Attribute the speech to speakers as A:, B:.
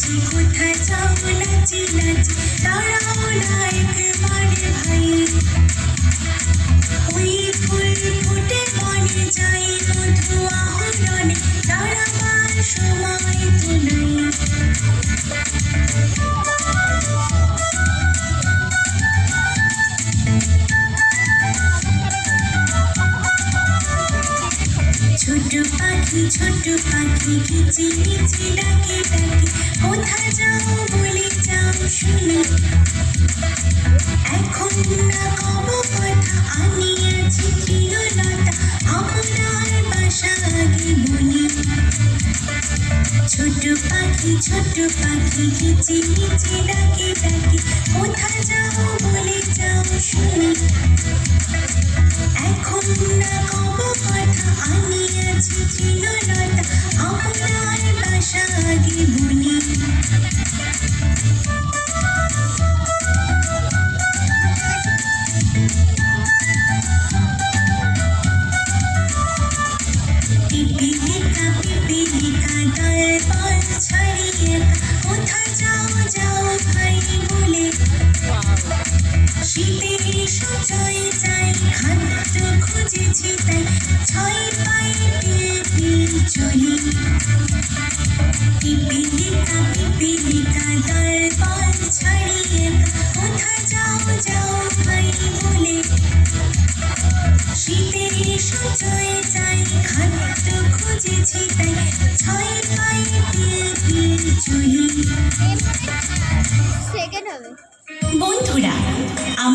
A: নাচি কোথায় যাও নাচি নাচি দাঁড়াও না একবারে ভাই ওই ফুল ফুটে মনে যাই মধু আহরণে দাঁড়াবার সময় তো নাই ছোট পাখি কিচি কিচি ডাকে ডাকে কোথায় যাও বলে যাও শুনি এখন না কব কথা আনিয়াছি তৃণলতা আপনার বাসা আগে বলি ছোট পাখি কিচি কিচি ডাকে ডাকে কোথায় যাও বলে যাও শুনি এখন না কব কথা আনিয়াছি তৃণলতা আপনার বাসা আগে বলি পিপিলিকা দলবল ছড়িয়ে কোথায় যাও যাও ভাই বলে শীতের সূর্যই যাই খাদ্য খুঁজেছি তাই ছয় পায়ে পিল চলি পিপিলিকা দলবল ছড়িয়ে কোথায় যাও যাও ভাই বলে শীতের সূর্যই যাই খাদ্য খুঁজেছি তাই ছয় পায়ে পিল চলি বন্ধুরা আমার